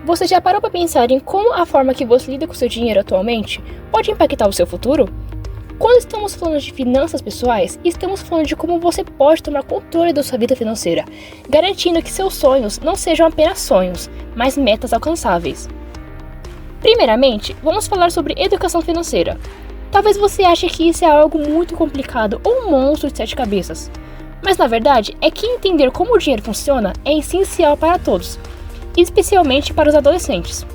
Você já parou para pensar em como a forma que você lida com seu dinheiro atualmente pode impactar o seu futuro? Quando estamos falando de finanças pessoais, estamos falando de como você pode tomar controle da sua vida financeira, garantindo que seus sonhos não sejam apenas sonhos, mas metas alcançáveis. Primeiramente, vamos falar sobre educação financeira. Talvez você ache que isso é algo muito complicado ou um monstro de 7 cabeças, mas na verdade é que entender como o dinheiro funciona é essencial para todos, especialmente para os adolescentes.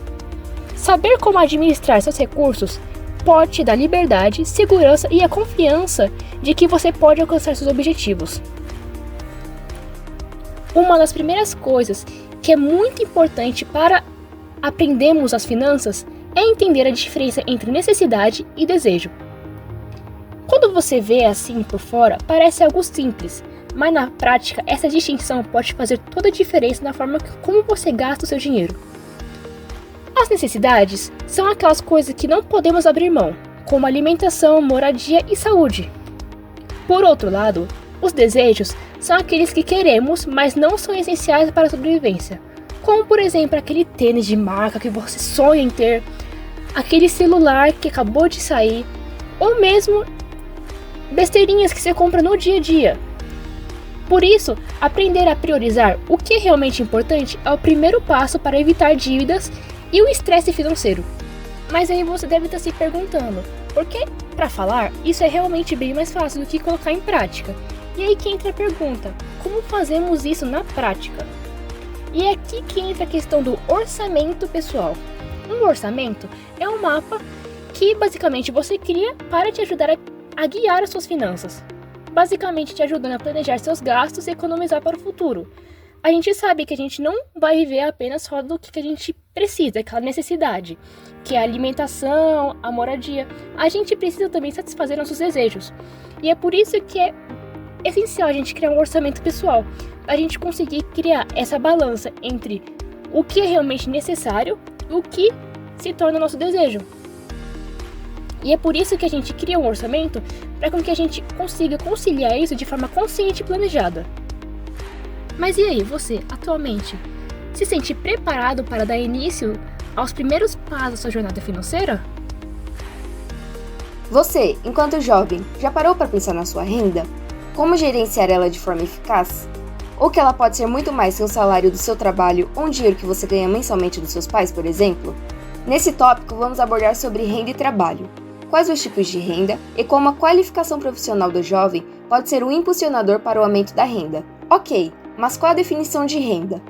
Saber como administrar seus recursos pode te dar liberdade, segurança e a confiança de que você pode alcançar seus objetivos. Uma das primeiras coisas que é muito importante para aprendermos as finanças é entender a diferença entre necessidade e desejo. Quando você vê assim por fora, parece algo simples, mas na prática essa distinção pode fazer toda a diferença na forma como você gasta o seu dinheiro. As necessidades são aquelas coisas que não podemos abrir mão, como alimentação, moradia e saúde. Por outro lado, os desejos são aqueles que queremos, mas não são essenciais para a sobrevivência, como por exemplo aquele tênis de marca que você sonha em ter, aquele celular que acabou de sair, ou mesmo besteirinhas que você compra no dia a dia. Por isso, aprender a priorizar o que é realmente importante é o primeiro passo para evitar dívidas e o estresse financeiro. Mas aí você deve estar se perguntando, porque para falar, isso é realmente bem mais fácil do que colocar em prática. E aí que entra a pergunta, como fazemos isso na prática? E é aqui que entra a questão do orçamento pessoal. Um orçamento é um mapa que basicamente você cria para te ajudar a guiar as suas finanças. Basicamente te ajudando a planejar seus gastos e economizar para o futuro. A gente sabe que a gente não vai viver apenas só do que a gente precisa, aquela necessidade, que é a alimentação, a moradia. A gente precisa também satisfazer nossos desejos. E é por isso que é essencial a gente criar um orçamento pessoal, a gente conseguir criar essa balança entre o que é realmente necessário e o que se torna nosso desejo. E é por isso que a gente cria um orçamento, para que a gente consiga conciliar isso de forma consciente e planejada. Mas e aí, você, atualmente, se sente preparado para dar início aos primeiros passos da sua jornada financeira? Você, enquanto jovem, já parou para pensar na sua renda? Como gerenciar ela de forma eficaz? Ou que ela pode ser muito mais que o salário do seu trabalho ou um dinheiro que você ganha mensalmente dos seus pais, por exemplo? Nesse tópico, vamos abordar sobre renda e trabalho. Quais os tipos de renda e como a qualificação profissional do jovem pode ser um impulsionador para o aumento da renda. Ok, mas qual a definição de renda?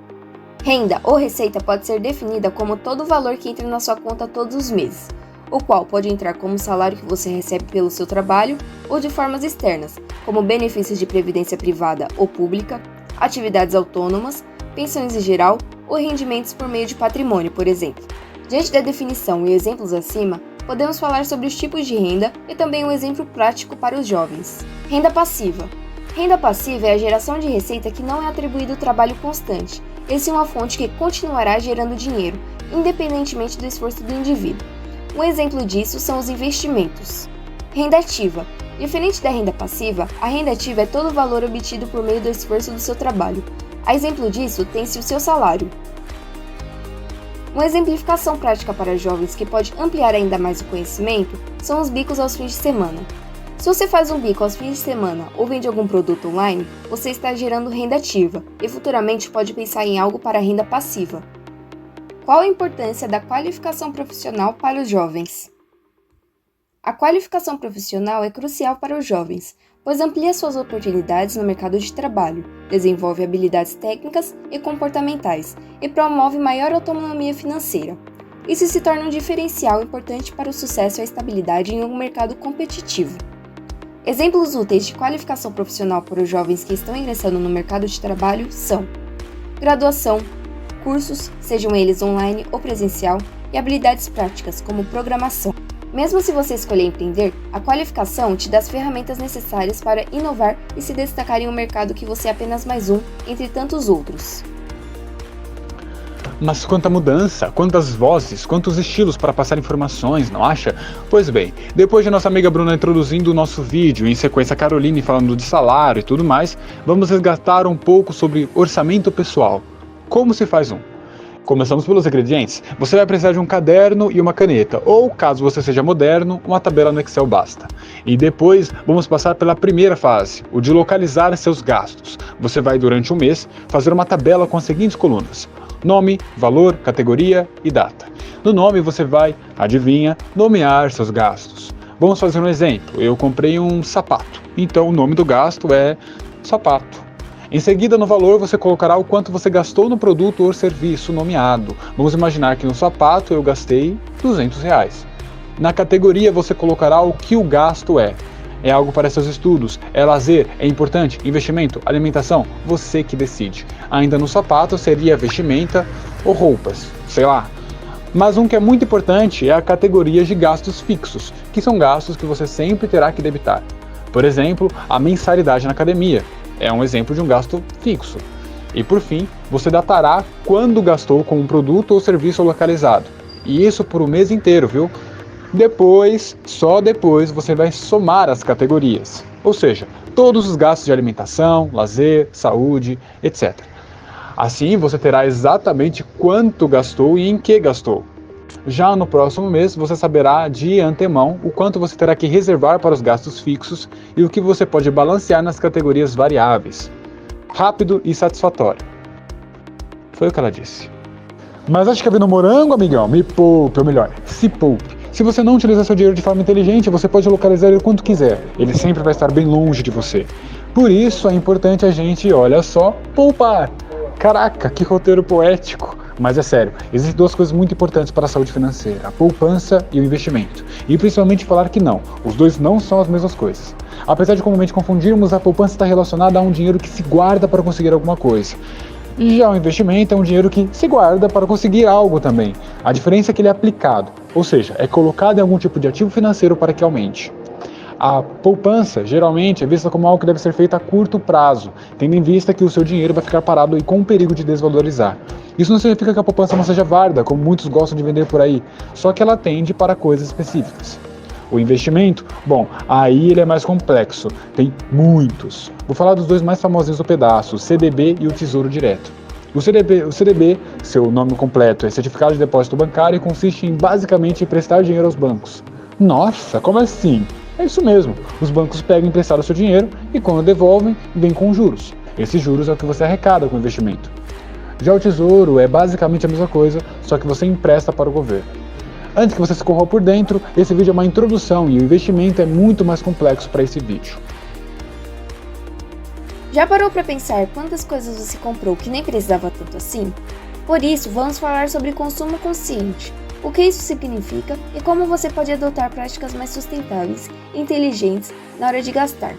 Renda ou receita pode ser definida como todo o valor que entra na sua conta todos os meses, o qual pode entrar como salário que você recebe pelo seu trabalho ou de formas externas, como benefícios de previdência privada ou pública, atividades autônomas, pensões em geral ou rendimentos por meio de patrimônio, por exemplo. Diante da definição e exemplos acima, podemos falar sobre os tipos de renda e também um exemplo prático para os jovens. Renda passiva. Renda passiva é a geração de receita que não é atribuído trabalho constante, e sim uma fonte que continuará gerando dinheiro, independentemente do esforço do indivíduo. Um exemplo disso são os investimentos. Renda ativa. Diferente da renda passiva, a renda ativa é todo o valor obtido por meio do esforço do seu trabalho. A exemplo disso tem-se o seu salário. Uma exemplificação prática para jovens que pode ampliar ainda mais o conhecimento são os bicos aos fins de semana. Se você faz um bico aos fins de semana ou vende algum produto online, você está gerando renda ativa e futuramente pode pensar em algo para renda passiva. Qual a importância da qualificação profissional para os jovens? A qualificação profissional é crucial para os jovens, pois amplia suas oportunidades no mercado de trabalho, desenvolve habilidades técnicas e comportamentais e promove maior autonomia financeira. Isso se torna um diferencial importante para o sucesso e a estabilidade em um mercado competitivo. Exemplos úteis de qualificação profissional para os jovens que estão ingressando no mercado de trabalho são graduação, cursos, sejam eles online ou presencial, e habilidades práticas, como programação. Mesmo se você escolher empreender, a qualificação te dá as ferramentas necessárias para inovar e se destacar em um mercado que você é apenas mais um, entre tantos outros. Mas quanta mudança, quantas vozes, quantos estilos para passar informações, não acha? Pois bem, depois de nossa amiga Bruna introduzindo o nosso vídeo, em sequência a Caroline falando de salário e tudo mais, vamos resgatar um pouco sobre orçamento pessoal. Como se faz um? Começamos pelos ingredientes. Você vai precisar de um caderno e uma caneta, ou, caso você seja moderno, uma tabela no Excel basta. E depois, vamos passar pela primeira fase, o de localizar seus gastos. Você vai, durante um mês, fazer uma tabela com as seguintes colunas: nome, valor, categoria e data. No nome você vai, adivinha, nomear seus gastos. Vamos fazer um exemplo. Eu comprei um sapato, então o nome do gasto é sapato. Em seguida, no valor, você colocará o quanto você gastou no produto ou serviço nomeado. Vamos imaginar que no sapato eu gastei R$200. Na categoria, você colocará o que o gasto é. É algo para seus estudos, é lazer, é importante, investimento, alimentação, você que decide. Ainda no sapato seria vestimenta ou roupas, sei lá. Mas um que é muito importante é a categoria de gastos fixos, que são gastos que você sempre terá que debitar. Por exemplo, a mensalidade na academia. É um exemplo de um gasto fixo. E por fim, você datará quando gastou com um produto ou serviço localizado. E isso por um mês inteiro, viu? Depois, só depois, você vai somar as categorias. Ou seja, todos os gastos de alimentação, lazer, saúde, etc. Assim, você terá exatamente quanto gastou e em que gastou. Já no próximo mês, você saberá de antemão o quanto você terá que reservar para os gastos fixos e o que você pode balancear nas categorias variáveis. Rápido e satisfatório. Foi o que ela disse. Mas acho que havia no morango, amigão? Me poupe, ou melhor, se poupe. Se você não utilizar seu dinheiro de forma inteligente, você pode localizar ele quanto quiser. Ele sempre vai estar bem longe de você. Por isso é importante a gente, olha só, poupar. Caraca, que roteiro poético! Mas é sério, existem duas coisas muito importantes para a saúde financeira: a poupança e o investimento. E principalmente falar que não, os dois não são as mesmas coisas. Apesar de comumente confundirmos, a poupança está relacionada a um dinheiro que se guarda para conseguir alguma coisa. Já o investimento é um dinheiro que se guarda para conseguir algo também. A diferença é que ele é aplicado, ou seja, é colocado em algum tipo de ativo financeiro para que aumente. A poupança, geralmente, é vista como algo que deve ser feito a curto prazo, tendo em vista que o seu dinheiro vai ficar parado e com o perigo de desvalorizar. Isso não significa que a poupança não seja válida, como muitos gostam de vender por aí, só que ela tende para coisas específicas. O investimento, bom, aí ele é mais complexo, tem muitos. Vou falar dos dois mais famosinhos do pedaço, o CDB e o Tesouro Direto. O CDB, seu nome completo é Certificado de Depósito Bancário, e consiste em basicamente emprestar dinheiro aos bancos. Nossa, como assim? É isso mesmo, os bancos pegam emprestado o seu dinheiro e quando devolvem, vem com juros. Esses juros é o que você arrecada com o investimento. Já o tesouro é basicamente a mesma coisa, só que você empresta para o governo. Antes que você se corra por dentro, esse vídeo é uma introdução e o investimento é muito mais complexo para esse vídeo. Já parou para pensar quantas coisas você comprou que nem precisava tanto assim? Por isso, vamos falar sobre consumo consciente. O que isso significa e como você pode adotar práticas mais sustentáveis e inteligentes na hora de gastar.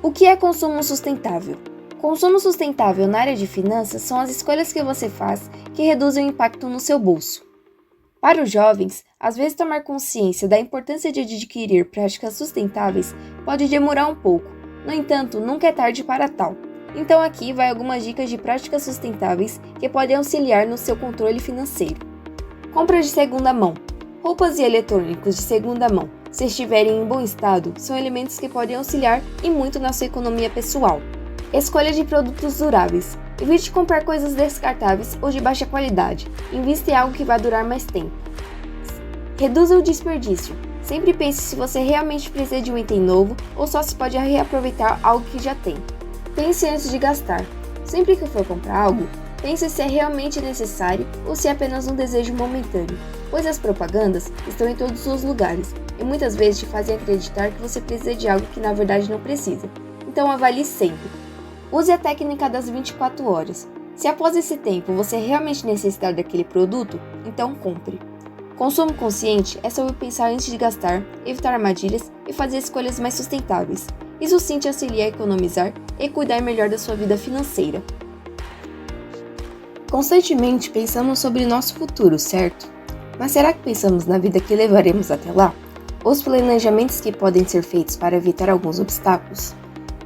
O que é consumo sustentável? Consumo sustentável na área de finanças são as escolhas que você faz que reduzem o impacto no seu bolso. Para os jovens, às vezes tomar consciência da importância de adquirir práticas sustentáveis pode demorar um pouco, no entanto, nunca é tarde para tal. Então aqui vai algumas dicas de práticas sustentáveis que podem auxiliar no seu controle financeiro. Compra de segunda mão. Roupas e eletrônicos de segunda mão, se estiverem em bom estado, são elementos que podem auxiliar e muito na sua economia pessoal. Escolha de produtos duráveis. Evite comprar coisas descartáveis ou de baixa qualidade. Invista em algo que vai durar mais tempo. Reduza o desperdício. Sempre pense se você realmente precisa de um item novo ou só se pode reaproveitar algo que já tem. Pense antes de gastar. Sempre que for comprar algo, pense se é realmente necessário ou se é apenas um desejo momentâneo, pois as propagandas estão em todos os lugares e muitas vezes te fazem acreditar que você precisa de algo que na verdade não precisa. Então avalie sempre. Use a técnica das 24 horas. Se após esse tempo você realmente necessitar daquele produto, então compre. Consumo consciente é sobre pensar antes de gastar, evitar armadilhas e fazer escolhas mais sustentáveis. Isso sim te auxilia a economizar e cuidar melhor da sua vida financeira. Constantemente pensamos sobre nosso futuro, certo? Mas será que pensamos na vida que levaremos até lá? Os planejamentos que podem ser feitos para evitar alguns obstáculos?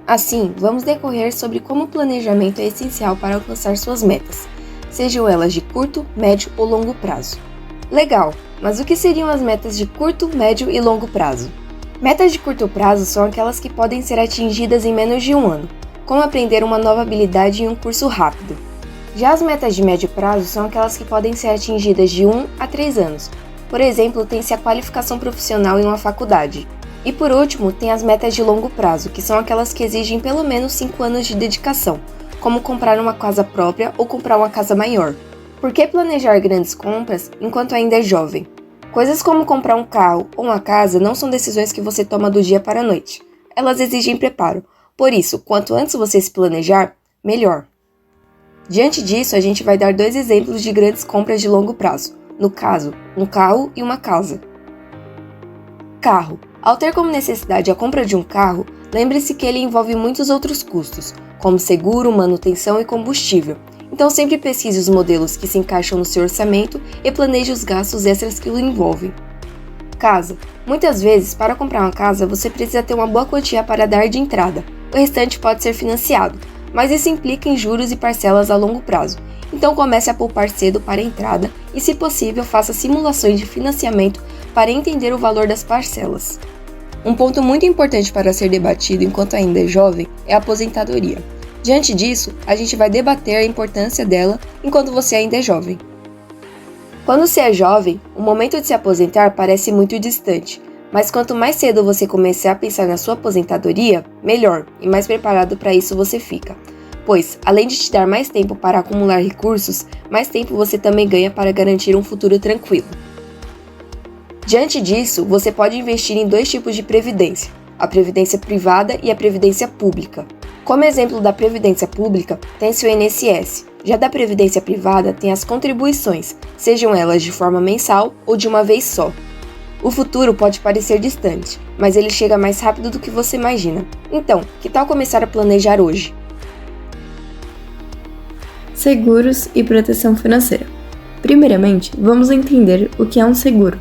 Assim, vamos decorrer sobre como o planejamento é essencial para alcançar suas metas, sejam elas de curto, médio ou longo prazo. Legal, mas o que seriam as metas de curto, médio e longo prazo? Metas de curto prazo são aquelas que podem ser atingidas em menos de um ano, como aprender uma nova habilidade em um curso rápido. Já as metas de médio prazo são aquelas que podem ser atingidas de 1 a 3 anos. Por exemplo, tem-se a qualificação profissional em uma faculdade. E por último, tem as metas de longo prazo, que são aquelas que exigem pelo menos 5 anos de dedicação, como comprar uma casa própria ou comprar uma casa maior. Por que planejar grandes compras enquanto ainda é jovem? Coisas como comprar um carro ou uma casa não são decisões que você toma do dia para a noite. Elas exigem preparo. Por isso, quanto antes você se planejar, melhor. Diante disso, a gente vai dar 2 exemplos de grandes compras de longo prazo. No caso, um carro e uma casa. Carro. Ao ter como necessidade a compra de um carro, lembre-se que ele envolve muitos outros custos, como seguro, manutenção e combustível. Então sempre pesquise os modelos que se encaixam no seu orçamento e planeje os gastos extras que o envolvem. Casa. Muitas vezes, para comprar uma casa, você precisa ter uma boa quantia para dar de entrada. O restante pode ser financiado, mas isso implica em juros e parcelas a longo prazo. Então comece a poupar cedo para a entrada e, se possível, faça simulações de financiamento para entender o valor das parcelas. Um ponto muito importante para ser debatido enquanto ainda é jovem é a aposentadoria. Diante disso, a gente vai debater a importância dela enquanto você ainda é jovem. Quando se é jovem, o momento de se aposentar parece muito distante, mas quanto mais cedo você começar a pensar na sua aposentadoria, melhor e mais preparado para isso você fica. Pois, além de te dar mais tempo para acumular recursos, mais tempo você também ganha para garantir um futuro tranquilo. Diante disso, você pode investir em 2 tipos de previdência, a previdência privada e a previdência pública. Como exemplo da previdência pública, tem-se o INSS. Já da previdência privada, tem as contribuições, sejam elas de forma mensal ou de uma vez só. O futuro pode parecer distante, mas ele chega mais rápido do que você imagina. Então, que tal começar a planejar hoje? Seguros e proteção financeira. Primeiramente, vamos entender o que é um seguro.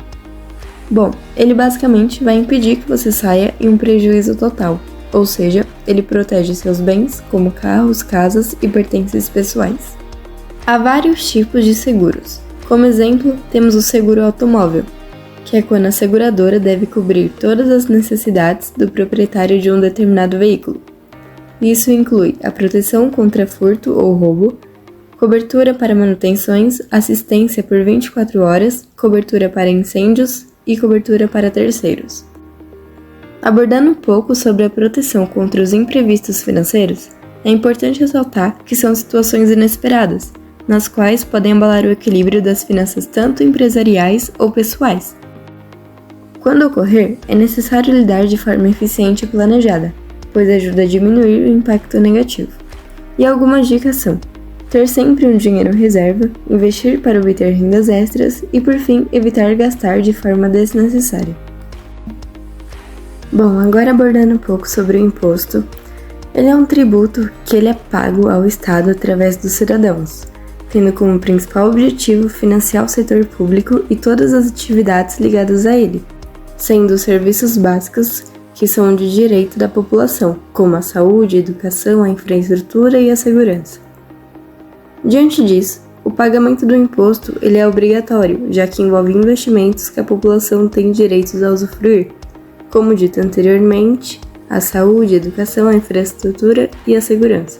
Bom, ele basicamente vai impedir que você saia em um prejuízo total, ou seja, ele protege seus bens, como carros, casas e pertences pessoais. Há vários tipos de seguros. Como exemplo, temos o seguro automóvel, que é quando a seguradora deve cobrir todas as necessidades do proprietário de um determinado veículo. Isso inclui a proteção contra furto ou roubo, cobertura para manutenções, assistência por 24 horas, cobertura para incêndios e cobertura para terceiros. Abordando um pouco sobre a proteção contra os imprevistos financeiros, é importante ressaltar que são situações inesperadas, nas quais podem abalar o equilíbrio das finanças tanto empresariais ou pessoais. Quando ocorrer, é necessário lidar de forma eficiente e planejada, pois ajuda a diminuir o impacto negativo. E algumas dicas são: ter sempre um dinheiro reserva, investir para obter rendas extras e, por fim, evitar gastar de forma desnecessária. Bom, agora abordando um pouco sobre o imposto, ele é um tributo que ele é pago ao Estado através dos cidadãos, tendo como principal objetivo financiar o setor público e todas as atividades ligadas a ele, sendo os serviços básicos que são de direito da população, como a saúde, a educação, a infraestrutura e a segurança. Diante disso, o pagamento do imposto ele é obrigatório, já que envolve investimentos que a população tem direitos a usufruir, como dito anteriormente, a saúde, a educação, a infraestrutura e a segurança.